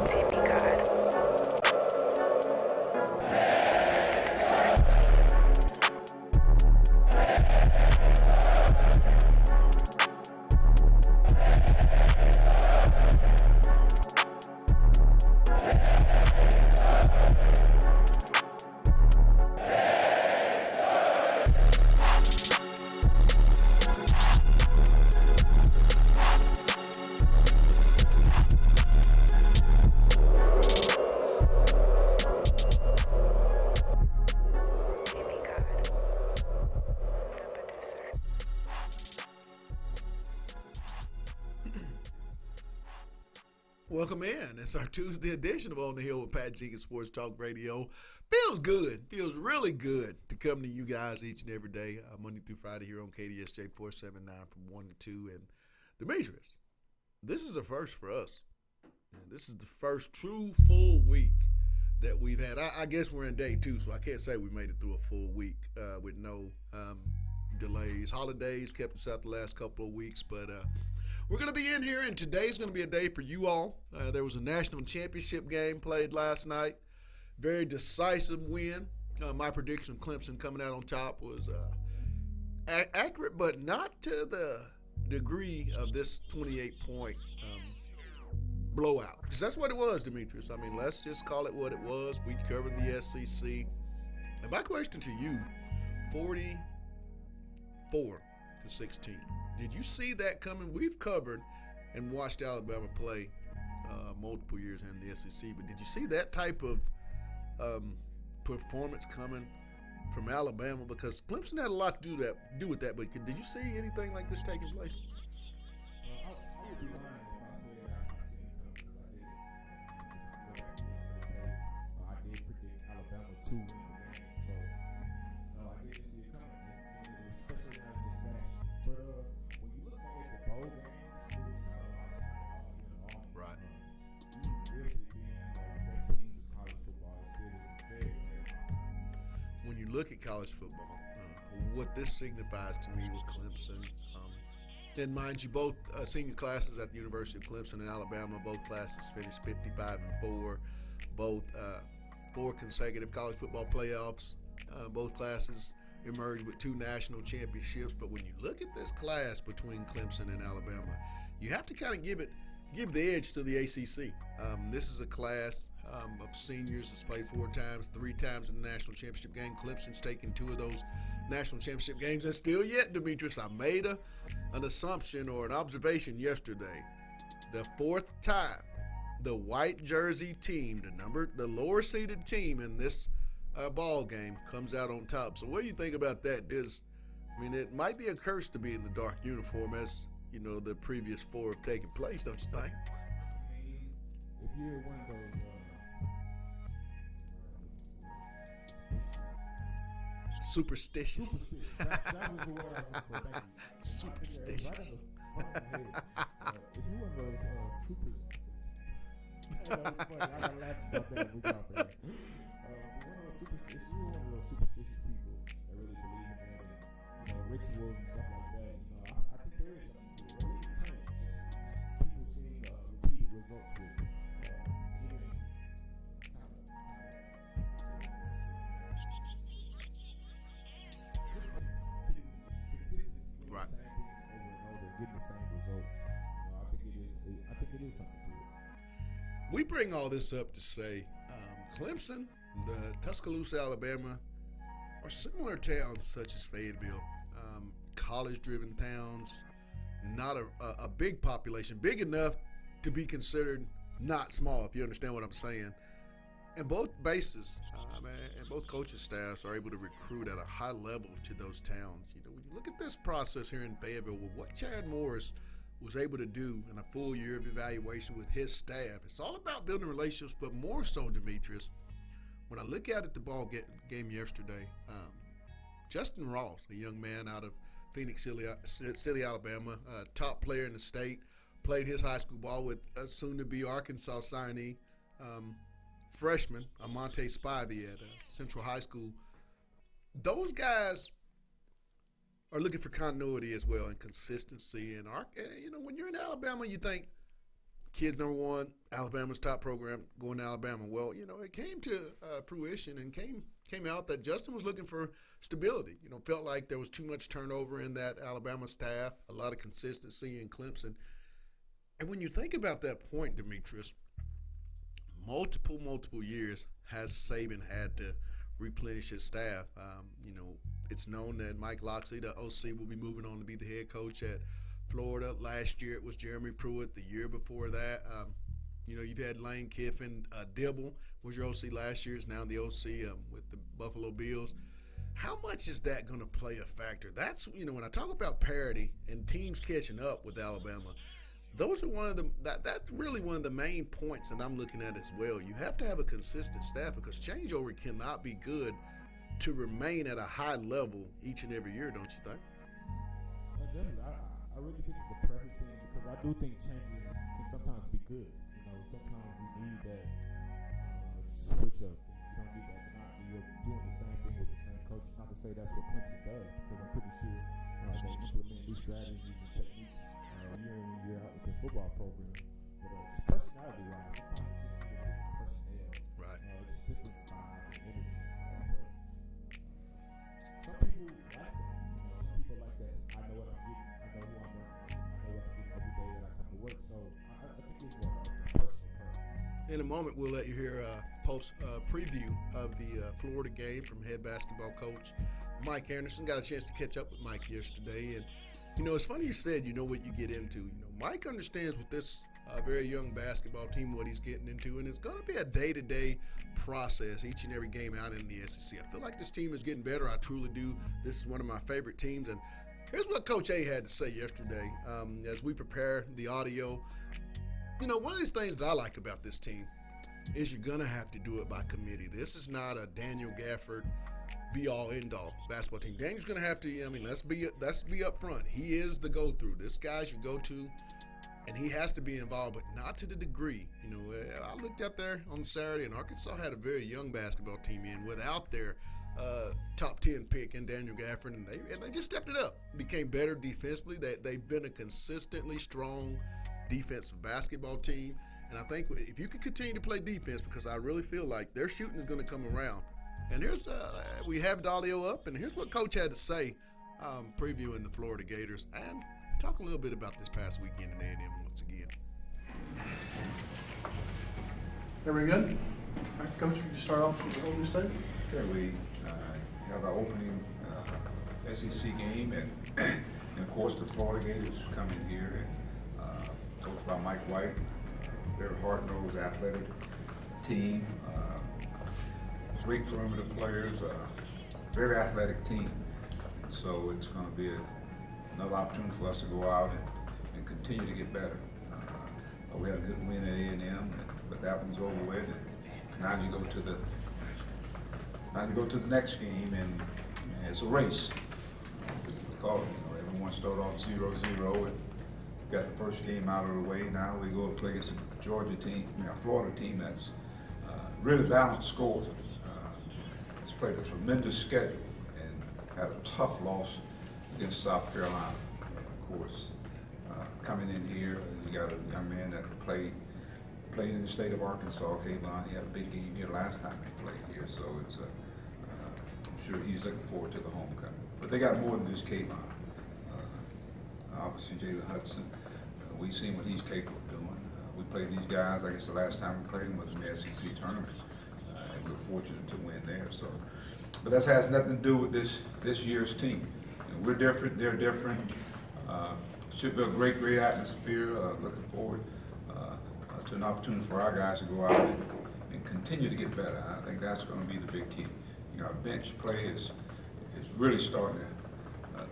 Timmy God. Timmy God, the producer. Welcome in. It's our Tuesday edition of On the Hill with Pat Jenkins Sports Talk Radio. Feels good. Feels really good to come to you guys each and every day, Monday through Friday here on KDSJ 479 from 1 to 2. And Demetrius, this is a first for us. And this is the first true full week that we've had. I guess we're in day two, so I can't say we made it through a full week with no delays. Holidays kept us out the last couple of weeks, but we're going to be in here, and today's going to be a day for you all. There was a national championship game played last night. Very decisive win. My prediction of Clemson coming out on top was accurate, but not to the degree of this 28-point blowout. Because that's what it was, Demetrius. I mean, let's just call it what it was. We covered the SEC. And my question to you, 44-16. Did you see that coming? We've covered and watched Alabama play multiple years in the SEC, but did you see that type of performance coming from Alabama? Because Clemson had a lot to do with that, but did you see anything like this taking place? I would be lying if I said I seen it coming because I did. Go back to yesterday. I did predict Alabama to win the game, so I didn't see it coming, especially not in this fashion. But when you look back at the bowl games, it was kind of lopsided all Right. Even with it being the best teams is college football, it still was very, very lopsided. When you look at college football, what this signifies to me with Clemson, and mind you, both senior classes at the University of Clemson and Alabama, both classes finished 55-4, both 4 consecutive college football playoffs. Both classes emerged with 2 national championships. But when you look at this class between Clemson and Alabama, you have to kind of give the edge to the ACC. This is a class of seniors that's played 4 times, 3 times in the national championship game. Clemson's taken 2 of those national championship games, and still yet, Demetrius, I made an assumption or an observation yesterday. The 4th time the white jersey team, the lower seeded team in this ball game comes out on top. So what do you think about that? It might be a curse to be in the dark uniform, as you know the previous 4 have taken place, don't you think? I mean, if you're one of those Superstitious. that was the word I was looking for. Thank you. Superstitious. Right as a front of my head. If you're one of those super, I gotta laugh about that. We got that. One of those superstitious. If you're one of those superstitious people that really believe in that, and rituals and stuff like that. I think there is something to it. Really, just people seeing repeated results with hearing kind of Right. same things over and over, getting the same results. I think it is something to it. We bring all this up to say Clemson, the Tuscaloosa, Alabama, are similar towns such as Fayetteville, college-driven towns, not a big population, big enough to be considered not small, if you understand what I'm saying. And both bases and both coaching staffs are able to recruit at a high level to those towns. When you look at this process here in Fayetteville, with what Chad Morris was able to do in a full year of evaluation with his staff, it's all about building relationships, but more so, Demetrius, when I look at the ball game yesterday, Justin Ross, a young man out of Phoenix City, Alabama, top player in the state, played his high school ball with a soon-to-be Arkansas signee, freshman, Amonte Spivey at Central High School. Those guys are looking for continuity as well and consistency. And when you're in Alabama, you think kids, number one, Alabama's top program going to Alabama. Well, it came to fruition and came out that Justin was looking for stability. Felt like there was too much turnover in that Alabama staff, a lot of consistency in Clemson. And when you think about that point, Demetrius, multiple years has Saban had to replenish his staff. It's known that Mike Locksley, the OC, will be moving on to be the head coach at Florida. Last year it was Jeremy Pruitt. The year before that, you've had Lane Kiffin. Dibble was your OC last year. Is now the OC with the Buffalo Bills. How much is that going to play a factor? That's, when I talk about parity and teams catching up with Alabama, those are that's really one of the main points that I'm looking at as well. You have to have a consistent staff because changeover cannot be good to remain at a high level each and every year, don't you think? Definitely. I really think it's a preference thing because I do think changes can sometimes be good. Sometimes you need that switch up. You don't need that monotony of doing the same thing with the same coach. Not to say that's what Clemson does, because I'm pretty sure they implement new strategies and techniques year in and year out with their football program. But just personality-wise, sometimes you just need a different personnel. Right. Just different vibe and energy. Some people like that. Some people like that. I know what I'm getting. I know who I'm working. I know what I'm getting every day that I come to work. So I think it's more of a personal preference. In a moment, we'll let you hear a post preview of the Florida game from head basketball coach Mike Anderson. Got a chance to catch up with Mike yesterday, and it's funny you said what you get into. Mike understands with this very young basketball team what he's getting into, and it's going to be a day-to-day process each and every game out in the SEC. I feel like this team is getting better. I truly do. This is one of my favorite teams, and here's what Coach A had to say yesterday as we prepare the audio. One of these things that I like about this team is you're going to have to do it by committee. This is not a Daniel Gafford be-all, end-all basketball team. Daniel's going to have to, let's be up front. He is the go-through. This guy's your go-to, and he has to be involved, but not to the degree. I looked out there on Saturday, and Arkansas had a very young basketball team in without their top 10 pick in Daniel Gafford, and they just stepped it up, became better defensively. They've been a consistently strong defensive basketball team, and I think if you can continue to play defense, because I really feel like their shooting is going to come around. And here's we have Dalio up, and here's what Coach had to say previewing the Florida Gators, and talk a little bit about this past weekend in A&M once again. Very good. All right, Coach, would you start off with the opening statement? Okay, we have our opening SEC game, and of course the Florida Gators come in here, and coached by Mike White, very hard-nosed, athletic team. Great perimeter players, very athletic team. So it's going to be another opportunity for us to go out and continue to get better. We had a good win at A&M, but that one's over with. And now you go to the next game, and it's a race. Because everyone started off 0-0 and got the first game out of the way. Now we go and play against a Georgia team, a Florida team that's really balanced scores. Played a tremendous schedule and had a tough loss against South Carolina. Of course, coming in here, you got a young man that played in the state of Arkansas, Kayvon. He had a big game here last time he played here, so it's I'm sure he's looking forward to the homecoming. But they got more than just Kayvon. Obviously, Jalen Hudson. We've seen what he's capable of doing. We played these guys. I guess the last time we played them was in the SEC tournament. We were fortunate to win there. So, but that has nothing to do with this year's team. We're different. They're different. Should be a great atmosphere. Looking forward to an opportunity for our guys to go out and continue to get better. I think that's going to be the big key. Our bench play is really starting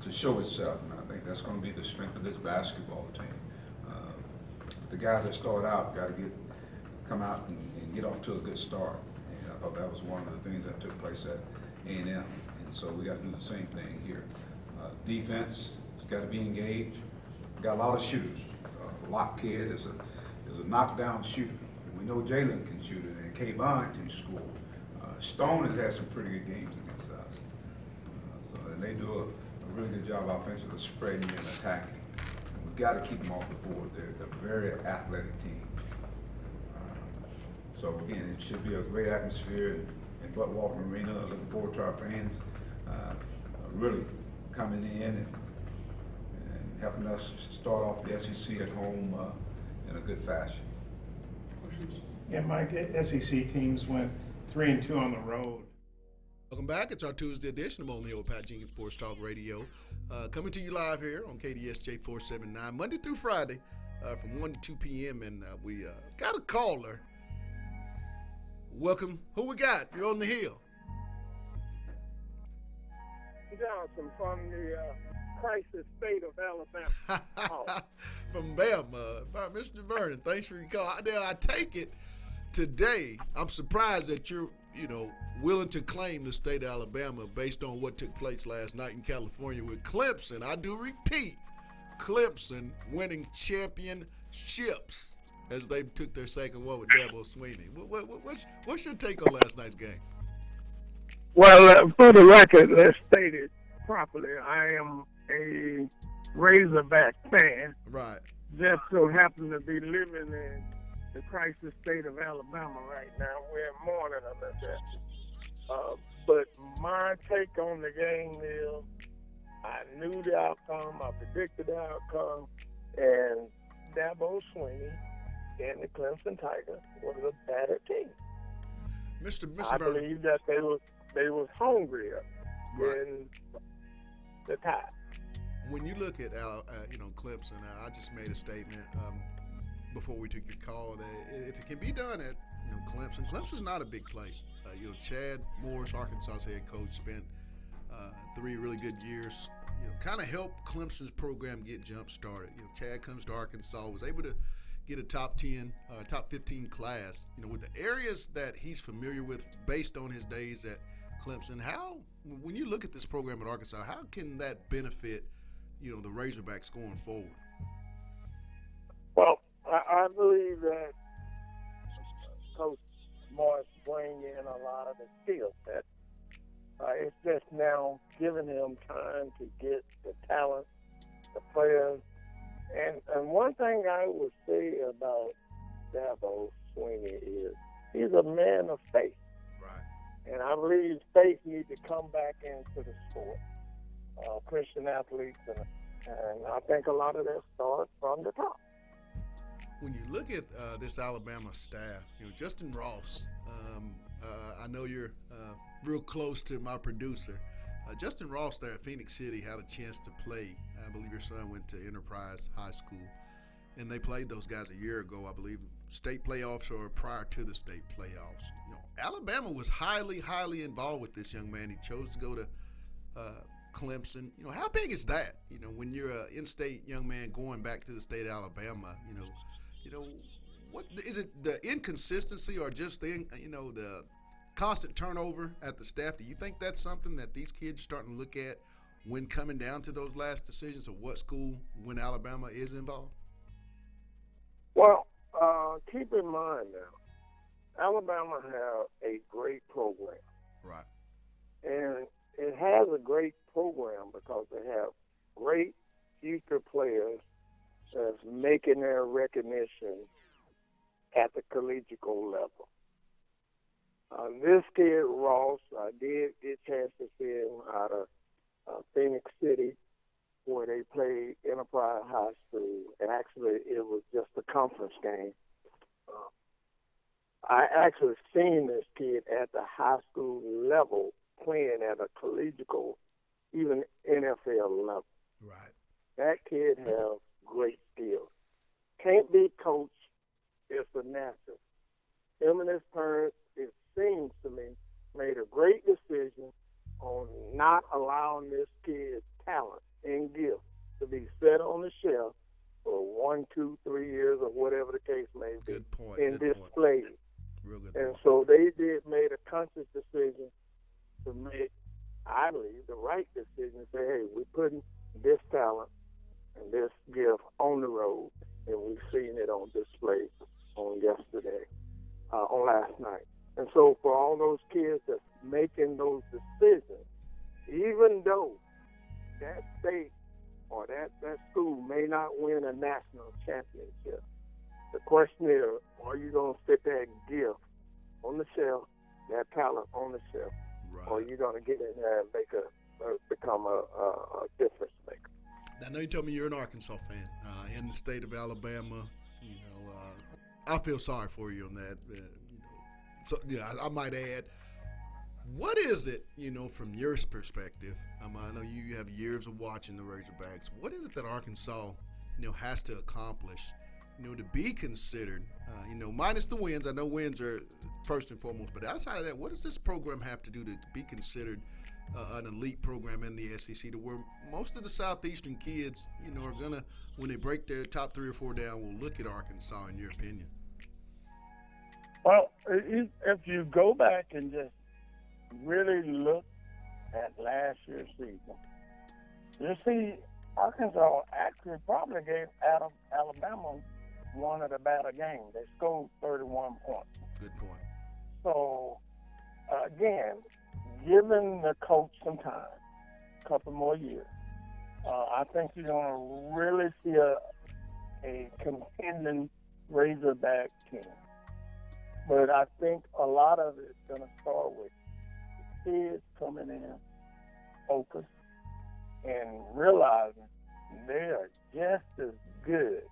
to show itself, and I think that's going to be the strength of this basketball team. The guys that start out got to come out and get off to a good start. I thought that was one of the things that took place at A&M, and so we got to do the same thing here. Defense has got to be engaged. We got a lot of shooters. Lock Kid is a knockdown shooter. We know Jalen can shoot it, and Kayvon can score. Stone has had some pretty good games against us. And they do a really good job offensively spreading and attacking. And we've got to keep them off the board. They're a very athletic team. So again, it should be a great atmosphere in Bud Walton Arena. Looking forward to our fans really coming in and helping us start off the SEC at home in a good fashion. Yeah, Mike, SEC teams went 3-2 on the road. Welcome back. It's our Tuesday edition of On the Hill with Pat Jenkins Sports Talk Radio. Coming to you live here on KDSJ 479, Monday through Friday from 1 to 2 p.m. And we got a caller. Welcome. Who we got? You're on the Hill. Johnson from the crisis state of Alabama. Oh. From Bama. Mr. Vernon, thanks for your call. Now, I take it today, I'm surprised that you're, willing to claim the state of Alabama based on what took place last night in California with Clemson. I do repeat, Clemson winning championships as they took their second one with Dabo Swinney. What's your take on last night's game? Well, for the record, let's state it properly. I am a Razorback fan. Right. Just so happen to be living in the crisis state of Alabama right now. We're mourning a little bit. But my take on the game is I knew the outcome, I predicted the outcome, and Dabo Swinney and the Clemson Tigers was a better team. I believe that they was hungrier than the Tide. When you look at Clemson, I just made a statement before we took your call that if it can be done at Clemson, Clemson's not a big place. Chad Morris, Arkansas's head coach, spent 3 really good years. Kind of helped Clemson's program get jump started. Chad comes to Arkansas, was able to get a top 10, top 15 class. With the areas that he's familiar with based on his days at Clemson. How, when you look at this program at Arkansas, how can that benefit, the Razorbacks going forward? Well, I believe that Coach Morris bring in a lot of the skill set. It's just now giving him time to get the talent, the players. And one thing I would say about Dabo Swinney is he's a man of faith. Right. And I believe faith needs to come back into the sport. Christian athletes, and I think a lot of that starts from the top. When you look at this Alabama staff, Justin Ross, I know you're real close to my producer. Justin Ross there at Phoenix City had a chance to play. I believe your son went to Enterprise High School, and they played those guys a year ago, I believe, state playoffs or prior to the state playoffs. Alabama was highly, highly involved with this young man. He chose to go to Clemson. How big is that? When you're an in-state young man going back to the state of Alabama, what is it? The inconsistency or just the constant turnover at the staff? Do you think that's something that these kids are starting to look at when coming down to those last decisions of what school when Alabama is involved? Well, keep in mind now, Alabama have a great program. Right. And it has a great program because they have great future players that's making their recognition at the collegiate level. This kid, Ross, I did get a chance to see him out of Phoenix City where they played Enterprise High School. And actually, it was just a conference game. I actually seen this kid at the high school level playing at a collegiate, even NFL level. Right. That kid has great skills. Can't be coached. It's a natural. Him and his parents, it seems to me, made a great decision on not allowing this kid's talent and gift to be set on the shelf for 1, 2, 3 years or whatever the case may be. Good point. And Good displayed. Point. Real good And point. so they made a conscious decision to make, I believe, the right decision to say, hey, we're putting this talent and this gift on the road, and we've seen it on display on last night. And so for all those kids that's making those decisions, even though that state or that school may not win a national championship, the question is, are you going to fit that gift on the shelf, that talent on the shelf, or Right. you're going to get in there and become a difference maker. Now, I know you told me you're an Arkansas fan in the state of Alabama. You know, I feel sorry for you on that. You know, so yeah, I might add. What is it, you know, from your perspective? I know you have years of watching the Razorbacks. What is it that Arkansas, you know, has to accomplish, you know, to be considered, you know, minus the wins? I know wins are first and foremost, but outside of that, what does this program have to do to be considered an elite program in the SEC, to where most of the Southeastern kids, you know, are gonna, when they break their top 3 or 4 down, will look at Arkansas? In your opinion? Well, if you go back and just really look at last year's season, you see Arkansas actually probably gave Alabama one of the better games. They scored 31 points. Good point. So, again, giving the coach some time, a couple more years, I think you're going to really see a contending Razorback team. But I think a lot of it's going to start with kids coming in, focused, and realizing they are just as good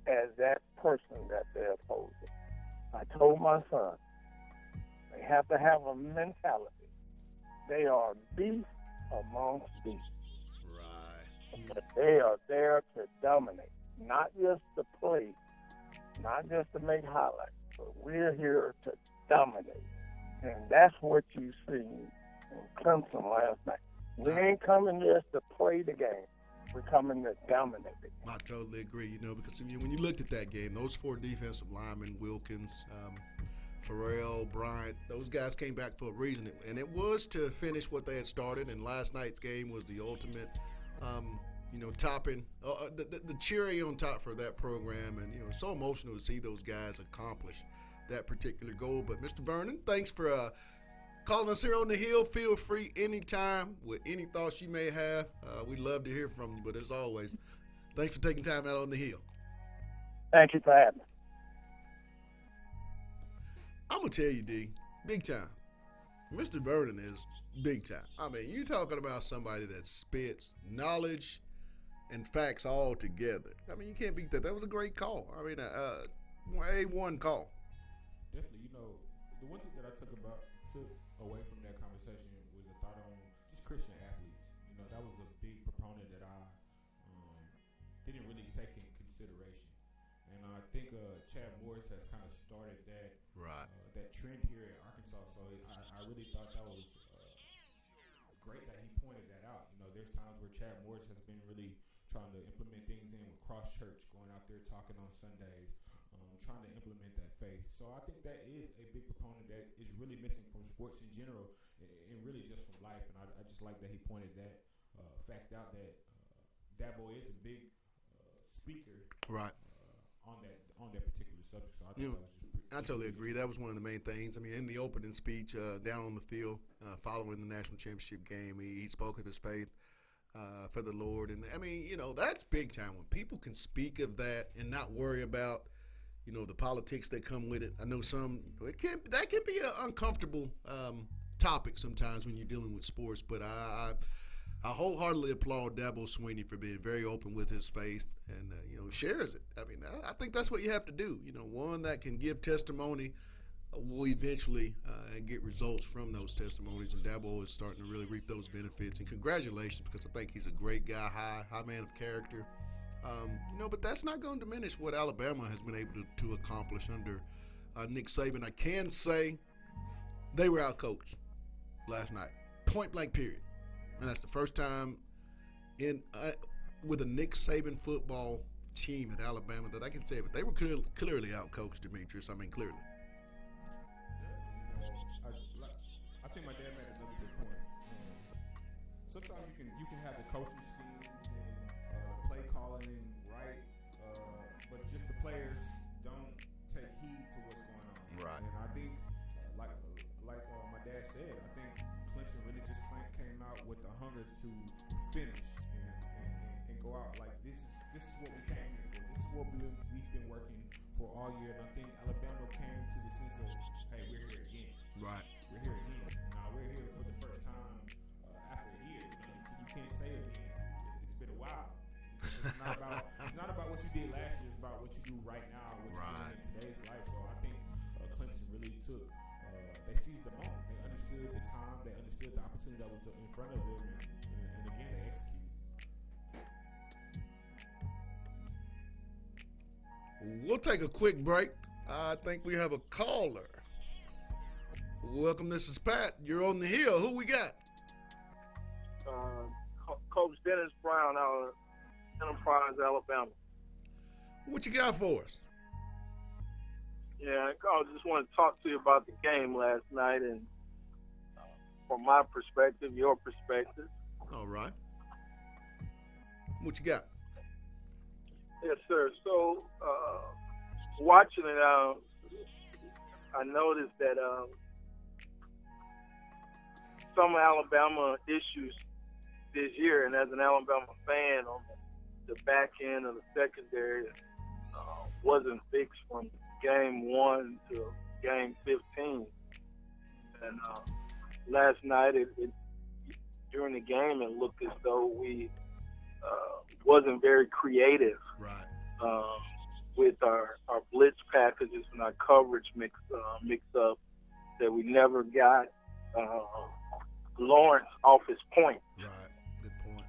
as that person that they're opposing. I told my son, they have to have a mentality. They are beasts amongst beasts. Right. But they are there to dominate, not just to play, not just to make highlights, but we're here to dominate. And that's what you see in Clemson last night. We ain't coming just to play the game. We're coming to dominate it. I totally agree, you know, because when you looked at that game, those 4 defensive linemen, Wilkins, Farrell, Bryant, those guys came back for a reason. And it was to finish what they had started, and last night's game was the ultimate, you know, topping, the cherry on top for that program. And, you know, it's so emotional to see those guys accomplish that particular goal. But, Mr. Vernon, thanks for calling us here on the Hill. Feel free anytime with any thoughts you may have. We'd love to hear from you, but as always, thanks for taking time out on the Hill. Thank you for having me. I'm going to tell you, D, big time. Mr. Vernon is big time. I mean, you're talking about somebody that spits knowledge and facts all together. I mean, you can't beat that. That was a great call. I mean, A1 call. Definitely, you know, the one thing that I took away from that conversation was a thought on just Christian athletes. You know, that was a big proponent that I didn't really take in consideration. And I think Chad Morris has kind of started that that trend here at Arkansas. So I really thought that was great that he pointed that out. You know, there's times where Chad Morris has been really trying to implement things in with Cross Church, going out there talking on Sundays, trying to implement that faith. So I think that is a big proponent that is really missing from sports in general and really just from life. And I just like that he pointed that fact out, that Dabo is a big speaker on that particular subject. So I think that was just I totally agree. That was one of the main things. I mean, in the opening speech down on the field following the national championship game, he spoke of his faith for the Lord. And, I mean, you know, that's big time when people can speak of that and not worry about, you know, the politics that come with it. I know that can be an uncomfortable topic sometimes when you're dealing with sports, but I wholeheartedly applaud Dabo Swinney for being very open with his faith and, you know, shares it. I mean, I think that's what you have to do. You know, one that can give testimony will eventually get results from those testimonies, and Dabo is starting to really reap those benefits. And congratulations, because I think he's a great guy, high man of character. You know, but that's not going to diminish what Alabama has been able to accomplish under Nick Saban. I can say they were outcoached last night, point blank period. And that's the first time with a Nick Saban football team at Alabama that I can say it. But they were clearly outcoached, Demetrius. I mean, clearly. I think my dad made another good point. Sometimes you can have the coaching schemes and play calling right, but just the players don't take heed to what's going on. Right. And I think, like my dad said, I think Clemson really just came out with the hunger to finish and go out like this is what we came here for. This is what we've been working for all year. And I think Alabama came to the sense of, hey, we're Right. We're here again. Now we're here for the first time after a year. You can't say again. It's been a while. It's not about what you did last year. It's about what you do right now, what you're doing in today's life. So I think Clemson really took. They seized the moment. They understood the time. They understood the opportunity that was in front of them, and again they executed. We'll take a quick break. I think we have a caller. Welcome, this is Pat. You're on the hill. Who we got? Coach Dennis Brown out of Enterprise, Alabama. What you got for us? Yeah, I just want to talk to you about the game last night and from my perspective, your perspective. All right. What you got? Yes, sir. So, watching it, I noticed that some Alabama issues this year, and as an Alabama fan, on the back end of the secondary wasn't fixed from game 1 to game 15. And last night, during the game, it looked as though we wasn't very creative. Right. With our blitz packages and our coverage mix up, that we never got Lawrence off his point. Right. Good point.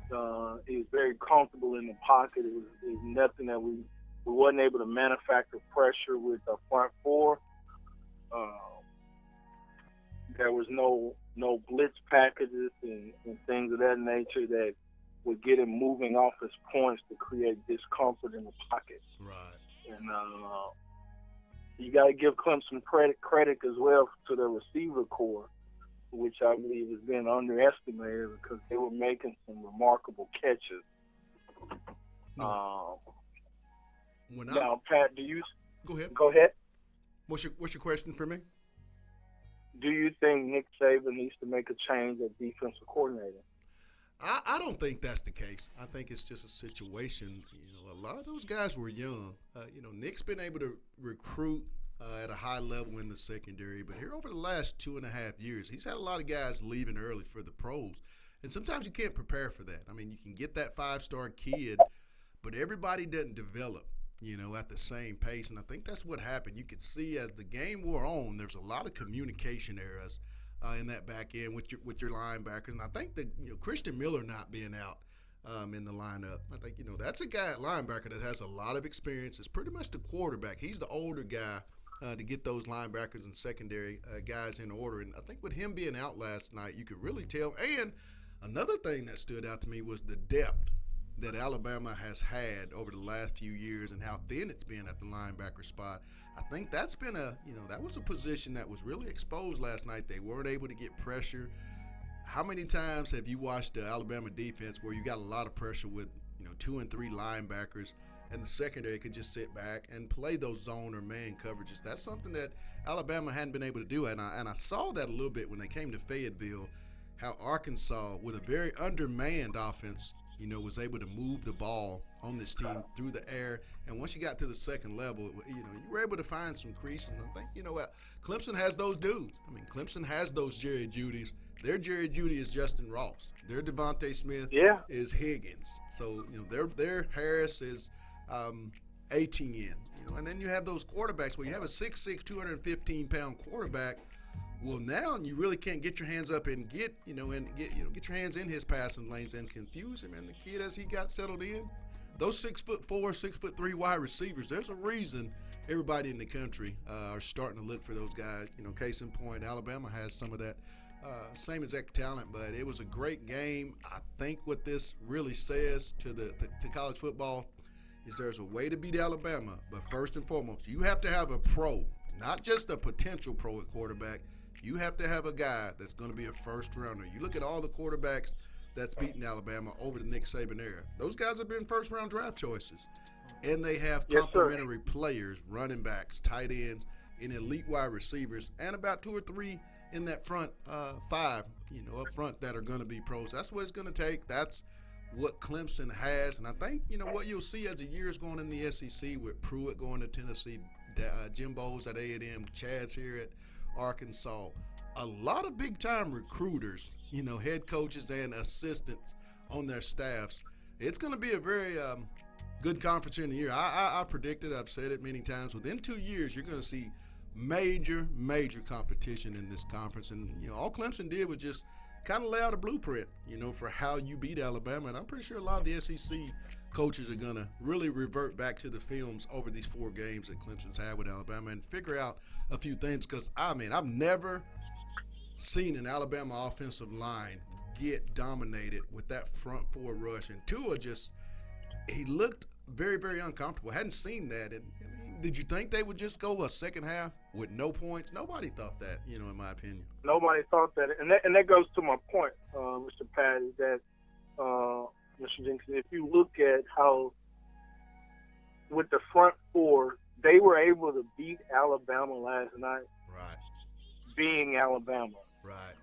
He was very comfortable in the pocket. It was nothing that we wasn't able to manufacture pressure with our front four. There was no blitz packages and things of that nature that would get him moving off his points to create discomfort in the pocket. Right. And you got to give Clemson credit as well to the receiver core, which I believe has been underestimated because they were making some remarkable catches. No. Now, Pat, do you go ahead? Go ahead. What's your question for me? Do you think Nick Saban needs to make a change at defensive coordinator? I don't think that's the case. I think it's just a situation. A lot of those guys were young. Nick's been able to recruit at a high level in the secondary, but here over the last 2.5 years, he's had a lot of guys leaving early for the pros, and sometimes you can't prepare for that. I mean, you can get that 5-star kid, but everybody doesn't develop, at the same pace, and I think that's what happened. You could see as the game wore on, there's a lot of communication errors in that back end with your linebackers, and I think that Christian Miller not being out in the lineup, I think that's a guy at linebacker that has a lot of experience. It's pretty much the quarterback. He's the older guy to get those linebackers and secondary guys in order, and I think with him being out last night, you could really tell. And another thing that stood out to me was the depth that Alabama has had over the last few years and how thin it's been at the linebacker spot. I think that's been that was a position that was really exposed last night. They weren't able to get pressure. How many times have you watched the Alabama defense where you got a lot of pressure with 2 and 3 linebackers and the secondary could just sit back and play those zone or man coverages? That's something that Alabama hadn't been able to do, and I saw that a little bit when they came to Fayetteville, how Arkansas, with a very undermanned offense, was able to move the ball on this team through the air. And once you got to the second level, you were able to find some creases. And I think, what, Clemson has those dudes. I mean, Clemson has those Jerry Judys. Their Jerry Jeudy is Justin Ross. Their Devontae Smith is Higgins. So, their Harris is Etienne. And then you have those quarterbacks where you have a 6'6", 215-pound quarterback. Well, now you really can't get your hands up and get your hands in his passing lanes and confuse him. And the kid, as he got settled in, those 6'4", 6'3" wide receivers, there's a reason everybody in the country are starting to look for those guys. Case in point, Alabama has some of that same exact talent, but it was a great game. I think what this really says to college football is there's a way to beat Alabama, but first and foremost, you have to have a pro, not just a potential pro at quarterback. You have to have a guy that's going to be a first-rounder. You look at all the quarterbacks that's beaten Alabama over the Nick Saban era. Those guys have been first-round draft choices, and they have complementary players, running backs, tight ends, and elite wide receivers, and about 2 or 3 in that front 5, up front that are going to be pros. That's what it's going to take. That's what Clemson has, and I think, what you'll see as the years going in the SEC with Pruitt going to Tennessee, Jimbo's at A&M, Chad's here at Arkansas. a lot of big-time recruiters, head coaches and assistants on their staffs. It's going to be a very good conference here in the year. I predicted, I've said it many times, within 2 years you're going to see major competition in this conference. And, all Clemson did was just kind of lay out a blueprint, for how you beat Alabama. And I'm pretty sure a lot of the SEC coaches are going to really revert back to the films over these 4 games that Clemson's had with Alabama and figure out a few things. Because, I've never seen an Alabama offensive line get dominated with that front 4 rush. And Tua he looked very, very uncomfortable. Hadn't seen that. And, did you think they would just go a second half with no points? Nobody thought that, in my opinion. Nobody thought that. And that goes to my point, Mr. Pat, is that, Mr. Jenkins, if you look at how with the front 4, they were able to beat Alabama last night. Right. Being Alabama. Right.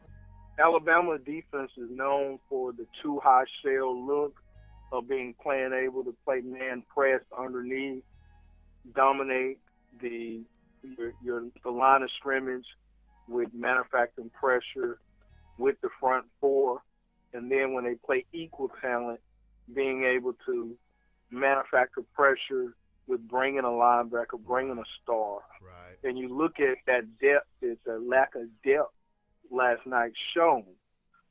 Alabama defense is known for the too high shell look of playing able to play man press underneath, dominate the line of scrimmage with manufacturing pressure with the front 4, and then when they play equal talent, being able to manufacture pressure with bringing a linebacker, bringing a star. Right. And you look at that depth, the lack of depth last night shown.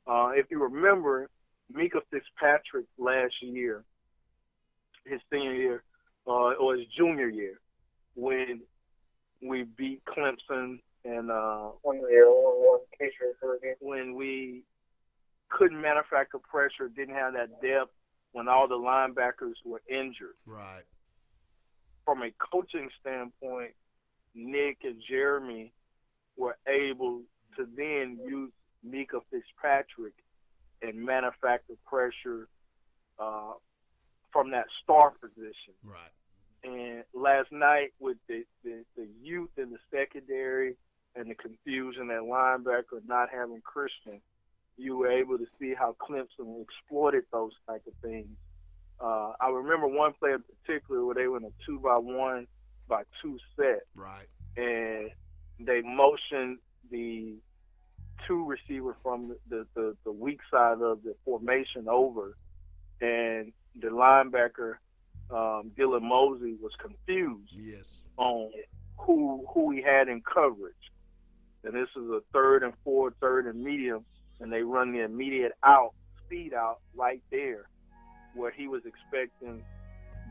If you remember, Mika Fitzpatrick last year, his senior year, or his junior year, when we beat Clemson and when we couldn't manufacture pressure, didn't have that depth, when all the linebackers were injured. Right. From a coaching standpoint, Nick and Jeremy were able to then use Mika Fitzpatrick and manufacture pressure from that star position. Right. And last night, with the youth in the secondary and the confusion at linebacker not having Christian, you were able to see how Clemson exploited those type of things. I remember one play in particular where they were in a 2-by-1 by 2 set. Right. And they motioned the 2 receiver from the weak side of the formation over, and the linebacker, Dylan Mosey, was confused Yes. on who he had in coverage. And this is a 3rd and 4, 3rd and medium, and they run the immediate speed out right there, where he was expecting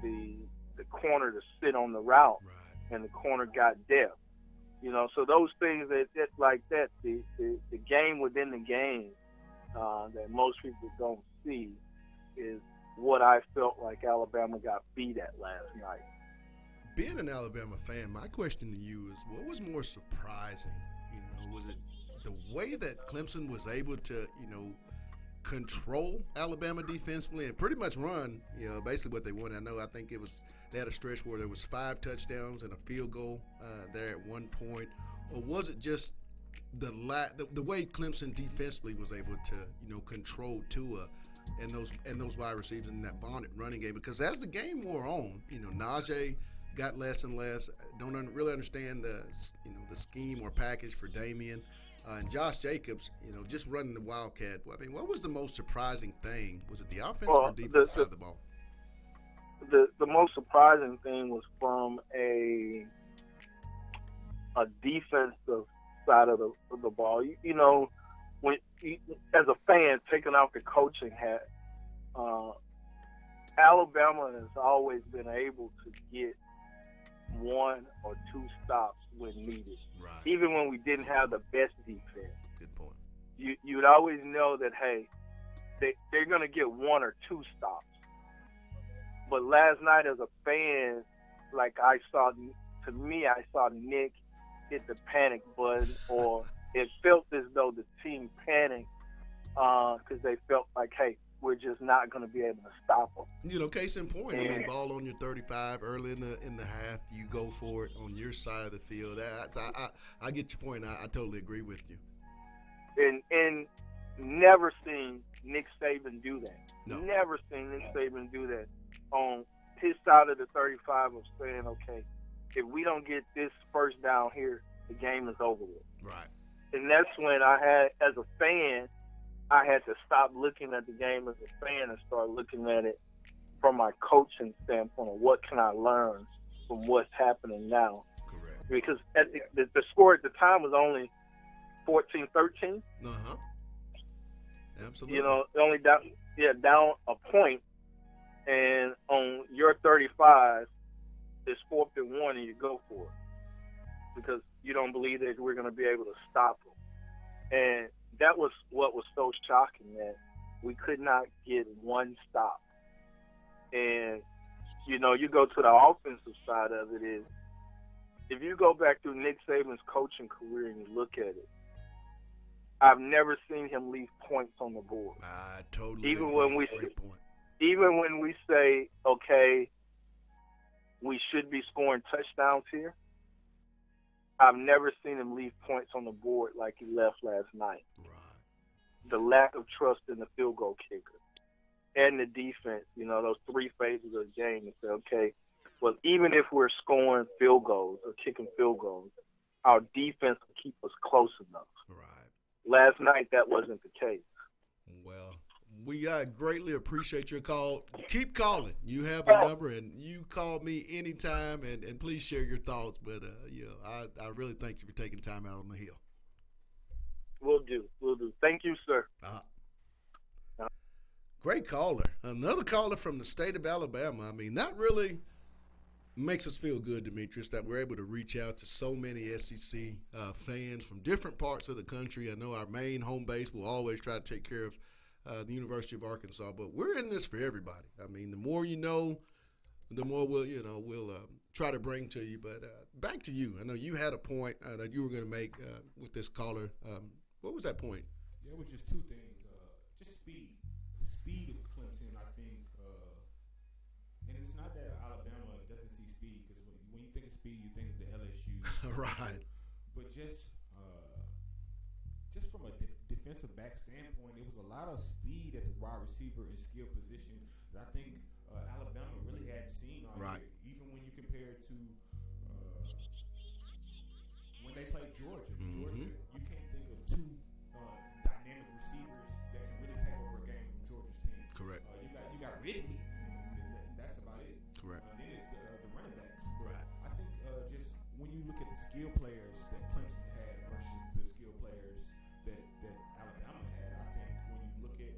the corner to sit on the route, Right. and the corner got depth. So those things the game within the game that most people don't see is what I felt like Alabama got beat at last night. Being an Alabama fan, my question to you is, what was more surprising? Was it the way that Clemson was able to, control Alabama defensively and pretty much run, basically what they wanted? I think they had a stretch where there was 5 touchdowns and a field goal there at one point, or was it just the way Clemson defensively was able to, control Tua and those wide receivers in that Bonnet running game? Because as the game wore on, Najee got less and less. Don't really understand the scheme or package for Damian. And Josh Jacobs, just running the Wildcat. What was the most surprising thing? Was it the offense or defense side of the ball? The most surprising thing was from a defensive side of the ball. When as a fan, taking off the coaching hat, Alabama has always been able to get 1 or 2 stops when needed. Right. Even when we didn't have the best defense. Good point. You'd always know that, hey, they're going to get 1 or 2 stops. But last night as a fan, I saw Nick hit the panic button, or it felt as though the team panicked because they felt like, hey, we're just not going to be able to stop them. Case in point, ball on your 35 early in the half, you go for it on your side of the field. I get your point. I totally agree with you. And never seen Nick Saban do that. No. Never seen Nick Saban do that on his side of the 35 of saying, okay, if we don't get this first down here, the game is over with. Right. And that's when I had, as a fan, I had to stop looking at the game as a fan and start looking at it from my coaching standpoint of what can I learn from what's happening now. Correct. Because at the score at the time was only 14-13. Uh-huh. Absolutely. You know, only down a point, and on your 35, it's 4th and 1, and you go for it because you don't believe that we're going to be able to stop them. And that was what was so shocking, that we could not get one stop. And, you know, you go to the offensive side of it is, if you go back through Nick Saban's coaching career and you look at it, I've never seen him leave points on the board. I totally even agree. when we Great point. Even when we say, okay, we should be scoring touchdowns here, I've never seen him leave points on the board like he left last night. Right. The lack of trust in the field goal kicker and the defense, you know, those three phases of the game, and say, okay, well, even if we're scoring field goals or kicking field goals, our defense will keep us close enough. Right. Last night, that wasn't the case. Well, we greatly appreciate your call. Keep calling. You have the number, and you call me anytime, and please share your thoughts. But, I really thank you for taking time out on the hill. Will do. Thank you, sir. Great caller. Another caller from the state of Alabama. I mean, that really makes us feel good, Demetrius, that we're able to reach out to so many SEC fans from different parts of the country. I know our main home base will always try to take care of the University of Arkansas, but we're in this for everybody. I mean, the more you know, the more we'll try to bring to you. But back to you. I know you had a point that you were going to make with this caller. What was that point? Yeah, it was just two things. Just speed. The speed of Clemson, I think, and it's not that Alabama doesn't see speed, because when you think of speed, you think of the LSU. Right. But just from a defensive back standpoint, it was a lot of speed at the wide receiver and skill position that I think Alabama really hadn't seen all Right. year. Even when you compare it to when they played Georgia. Mm-hmm. Georgia, you can't think of two dynamic receivers that can really take over a game from Georgia's team. Correct. You got Ridley, and that's about it. Correct. Then it's the running backs. But Right. I think just when you look at the skill players that Clemson had versus the skill players that Alabama had, I think when you look at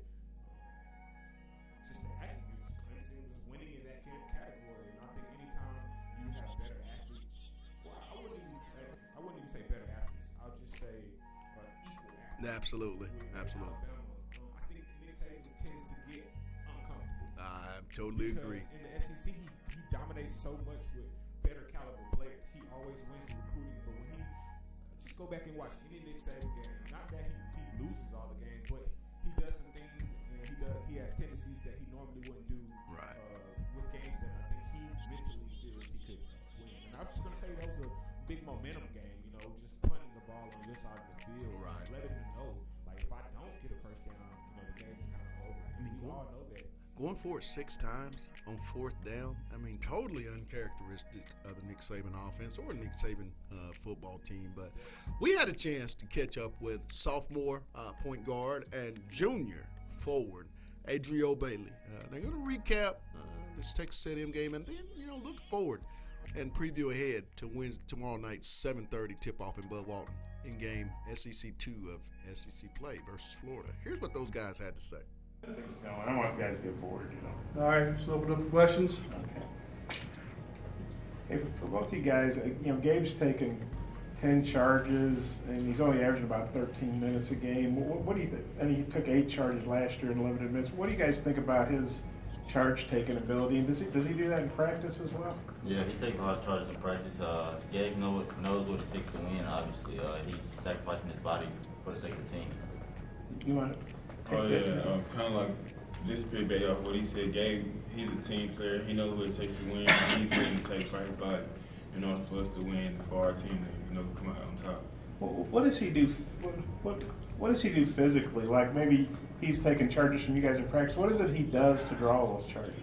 just the attributes, Clemson was winning in that category. And I think anytime you have better athletes, well, I wouldn't even say better athletes. I'll just say equal athletes. Absolutely. Absolutely. Alabama, I think Nick Saban tends to get uncomfortable. I totally agree. Because in the SEC, he dominates so much with better caliber players. He always wins the recruiting, but when he just go back and watch any Nick Saban game, not that he loses all the games, but he does some things, and he has tendencies that he normally wouldn't do. Right. With games that I think he mentally feels he could win. And I was just gonna say that was a big momentum game. You know, just punting the ball on your side of the field, Right. letting them know, like, if I don't get a first down, the game is kind of over. I mean, we all know that. Going for it 6 times on 4th down, I mean, totally uncharacteristic of the Nick Saban offense or Nick Saban football team. But we had a chance to catch up with sophomore point guard and junior forward Adrio Bailey. They're going to recap this Texas A&M game and then, look forward and preview ahead to tomorrow night's 7:30 tip-off in Bud Walton in game SEC 2 of SEC play versus Florida. Here's what those guys had to say. Things going. I don't want you guys to get bored, All right, let's open up for questions. Okay. Hey, for both of you guys, Gabe's taken 10 charges, and he's only averaging about 13 minutes a game. What do you think? And he took 8 charges last year in limited minutes. What do you guys think about his charge-taking ability? And does he do that in practice as well? Yeah, he takes a lot of charges in practice. Gabe knows what it takes to win, obviously. He's sacrificing his body for the sake of the team. You want to? Oh, yeah, kind of like just to piggyback off what he said. Gabe, he's a team player. He knows what it takes to win. He's willing to sacrifice his body in order for us to win, for our team to come out on top. What does he do? What does he do physically? Like maybe he's taking charges from you guys in practice. What is it he does to draw those charges?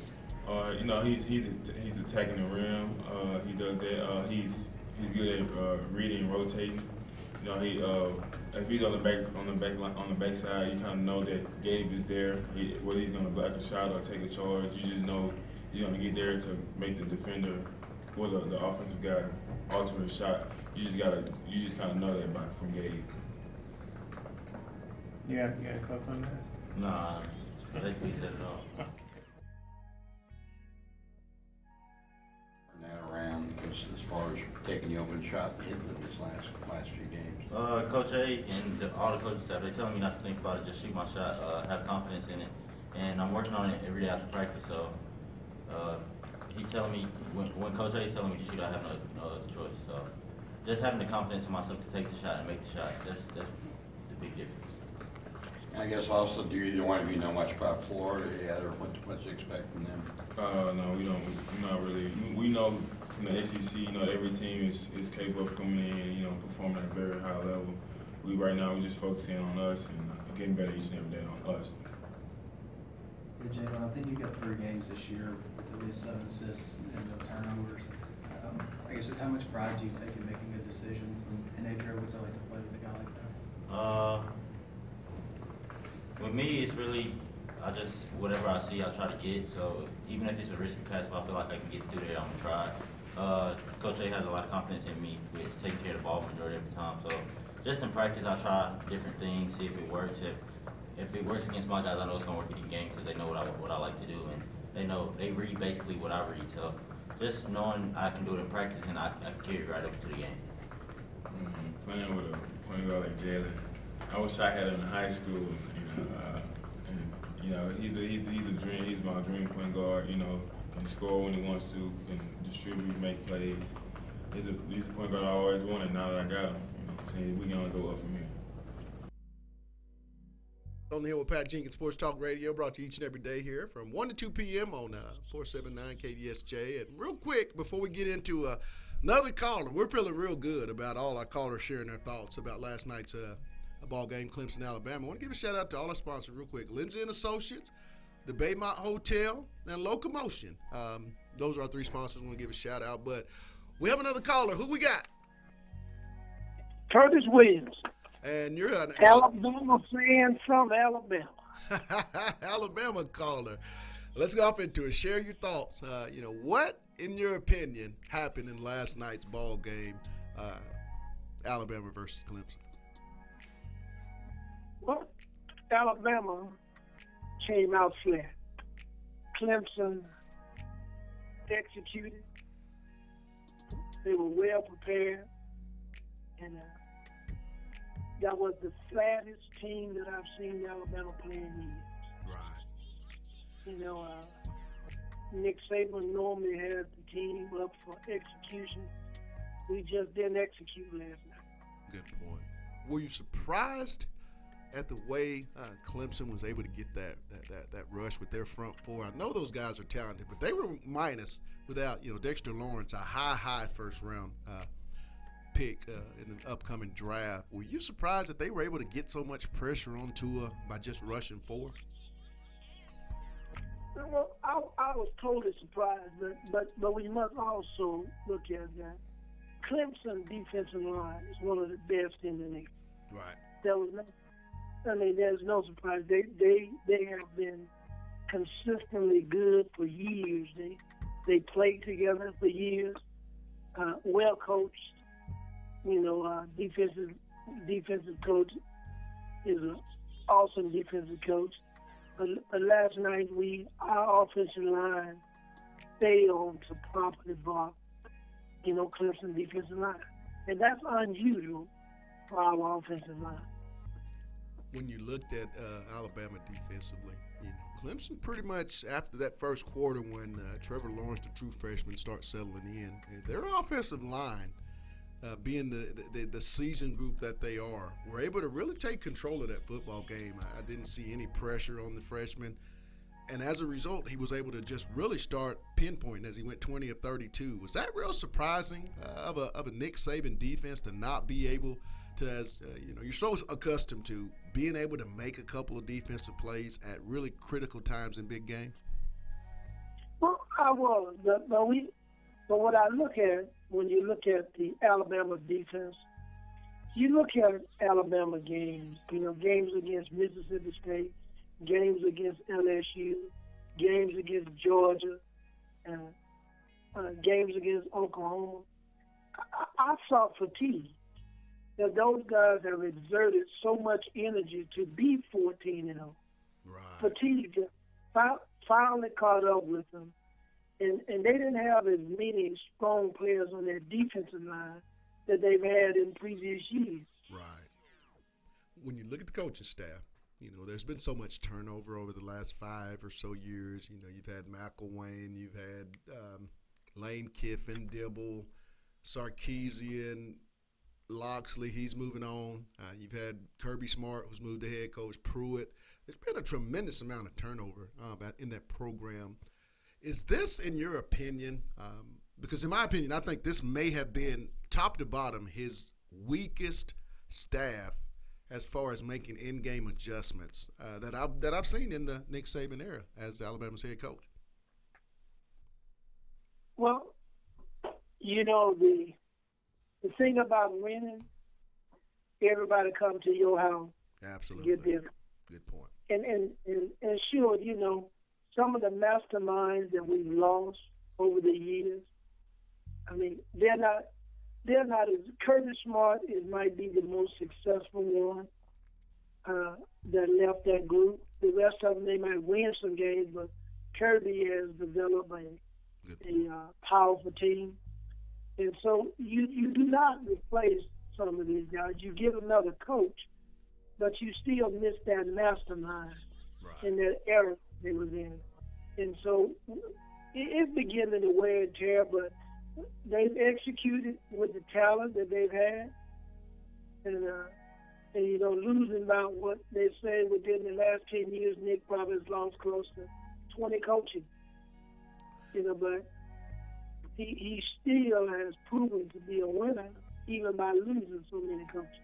He's attacking the rim. He does that. He's good at reading and rotating. You know, if he's on the backside, you kind of know that Gabe is there. Whether he's gonna block a shot or take a charge, you just know he's gonna get there to make the defender or the offensive guy alter his shot. You just kind of know that from Gabe. You got any thoughts on that? Nah, basically said it all. That around just as far as taking the open shot and hitting it these last few games. Coach A and all the coaching staff, they telling me not to think about it, just shoot my shot, have confidence in it, and I'm working on it every day after practice. So he telling me when Coach A is telling me to shoot, I have no other choice. So just having the confidence in myself to take the shot and make the shot, that's the big difference. I guess also, do either one of you know much about Florida yet, or what to expect from them? No, we don't. We're not really. We know from the SEC, every team is capable of coming in and, performing at a very high level. Right now, we're just focusing on us and getting better each and every day on us. Hey, Jalen, I think you got 3 games this year with at least 7 assists and no turnovers. I guess just how much pride do you take in making good decisions? And Adrian, what's it like to play with a guy like that? With me, it's really, whatever I see, I try to get. So even if it's a risky pass, if I feel like I can get through there, I'm going to try. Coach A has a lot of confidence in me with taking care of the ball majority of the time. So just in practice, I try different things, see if it works. If it works against my guys, I know it's going to work in the game because they know what I like to do. And they read basically what I read. So just knowing I can do it in practice and I can carry it right over to the game. Playing with a point guard like Jalen, I wish I had him in high school. He's a dream. He's my dream point guard. Can score when he wants to, can distribute, make plays. He's a point guard I always wanted. Now that I got him, we can only go up from here. On the Hill with Pat Jenkins, Sports Talk Radio, brought to you each and every day here from 1 to 2 p.m. on 479 KDSJ. And real quick, before we get into another caller, we're feeling real good about all our callers sharing their thoughts about last night's ball game, Clemson, Alabama. I want to give a shout out to all our sponsors real quick. Lindsay & Associates, the Baymont Hotel, and Locomotion. Those are our 3 sponsors. I want to give a shout out. But we have another caller. Who we got? Curtis Williams. And you're an Alabama fan from Alabama. Alabama caller. Let's go off into it. Share your thoughts. What, in your opinion, happened in last night's ball game, Alabama versus Clemson? Well, Alabama came out flat. Clemson executed. They were well prepared. And that was the flattest team that I've seen Alabama play in years. Right. Nick Saban normally has the team up for execution. We just didn't execute last night. Good point. Were you surprised at the way Clemson was able to get that rush with their front 4? I know those guys are talented, but they were minus without Dexter Lawrence, a high first round pick in the upcoming draft. Were you surprised that they were able to get so much pressure on Tua by just rushing 4? Well, I was totally surprised, but we must also look at that. Clemson defensive line is one of the best in the league. Right. There's no surprise. They have been consistently good for years. They played together for years. Well coached. Defensive coach is an awesome defensive coach. But last night our offensive line failed to properly block, Clemson defensive line, and that's unusual for our offensive line. When you looked at Alabama defensively, Clemson pretty much after that first quarter when Trevor Lawrence, the true freshman, starts settling in, their offensive line, being the seasoned group that they are, were able to really take control of that football game. I didn't see any pressure on the freshman. And as a result, he was able to just really start pinpointing as he went 20 of 32. Was that real surprising of a Nick Saban defense to not be able to, you're so accustomed to being able to make a couple of defensive plays at really critical times in big games? Well, I was, but what I look at when you look at the Alabama defense, you look at Alabama games, games against Mississippi State, games against LSU, games against Georgia, games against Oklahoma. I saw fatigue. That those guys have exerted so much energy to be 14-0. Right. Fatigue finally caught up with them, and they didn't have as many strong players on their defensive line that they've had in previous years. Right. When you look at the coaching staff, there's been so much turnover over the last 5 or so years. You've had McElwain, you've had Lane Kiffin, Dibble, Sarkisian, Loxley, he's moving on. You've had Kirby Smart, who's moved to head coach, Pruitt. There's been a tremendous amount of turnover in that program. Is this, in your opinion, because in my opinion, I think this may have been top to bottom his weakest staff as far as making in-game adjustments that I've seen in the Nick Saban era as Alabama's head coach? Well, the thing about winning, everybody come to your house. Absolutely. Get dinner. Good point. And sure, some of the masterminds that we've lost over the years, I mean, they're not as Curtis Smart might be the most successful one that left that group. The rest of them, they might win some games, but Kirby has developed a powerful team. And so you do not replace some of these guys. You give another coach, but you still miss that mastermind in that era they was in. And so it's beginning to wear and tear, but they've executed with the talent that they've had. And losing about what they say within the last 10 years, Nick probably has lost close to 20 coaches. But he still has proven to be a winner, even by losing so many coaches.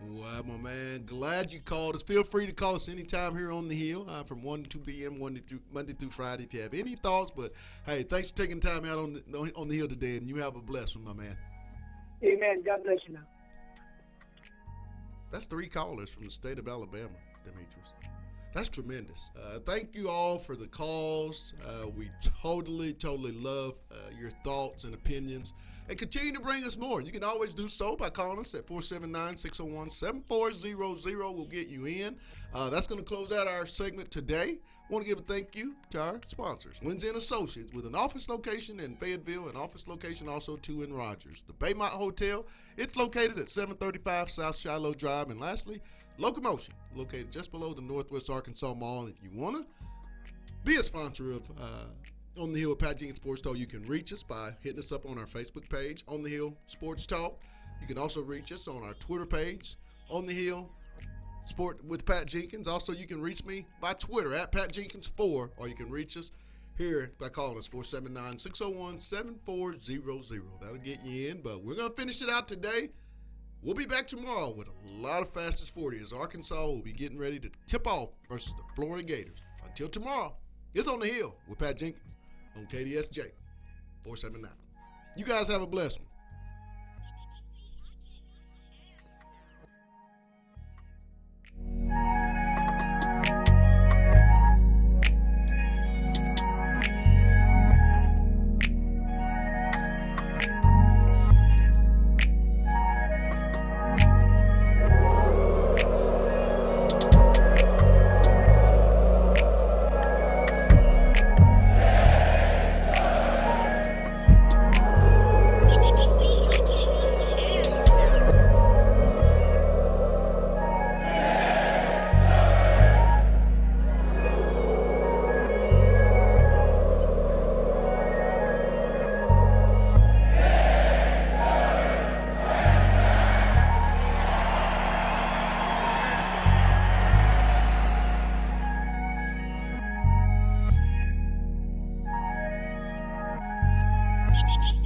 Well, my man, glad you called us. Feel free to call us anytime here on the Hill from 1 to 2 p.m. Monday through Friday if you have any thoughts. But, hey, thanks for taking time out on the Hill today, and you have a blessed one, my man. Amen. God bless you now. That's 3 callers from the state of Alabama, Demetrius. That's tremendous. Thank you all for the calls. We totally love your thoughts and opinions. And continue to bring us more. You can always do so by calling us at 479-601-7400. We'll get you in. That's going to close out our segment today. I want to give a thank you to our sponsors, Lindsay & Associates, with an office location in Fayetteville and office location also too in Rogers. The Baymont Hotel, it's located at 735 South Shiloh Drive. And lastly, Locomotion, located just below the Northwest Arkansas Mall. And if you want to be a sponsor of On the Hill with Pat Jenkins Sports Talk, you can reach us by hitting us up on our Facebook page, On the Hill Sports Talk. You can also reach us on our Twitter page, On the Hill Sport with Pat Jenkins. Also, you can reach me by Twitter at Pat Jenkins4, or you can reach us here by calling us 479-601-7400. That'll get you in, but we're going to finish it out today. We'll be back tomorrow with a lot of Fastest 40 as Arkansas will be getting ready to tip off versus the Florida Gators. Until tomorrow, it's On the Hill with Pat Jenkins on KDSJ 479. You guys have a blessed one. Yes.